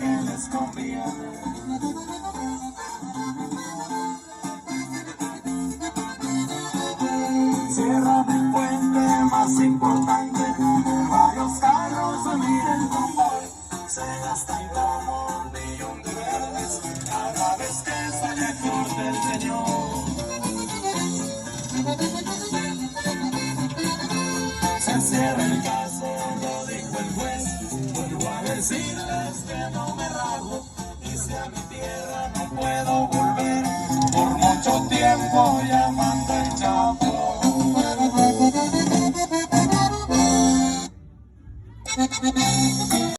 que les conviene. Cierran el puente más importante, varios carros unir el convoy, se gastan como un millón de verdes cada vez que sale el corte del señor. Se cierra el caso, lo dijo el juez, vuelvo a decirles que no me rajo, y si a mi tierra no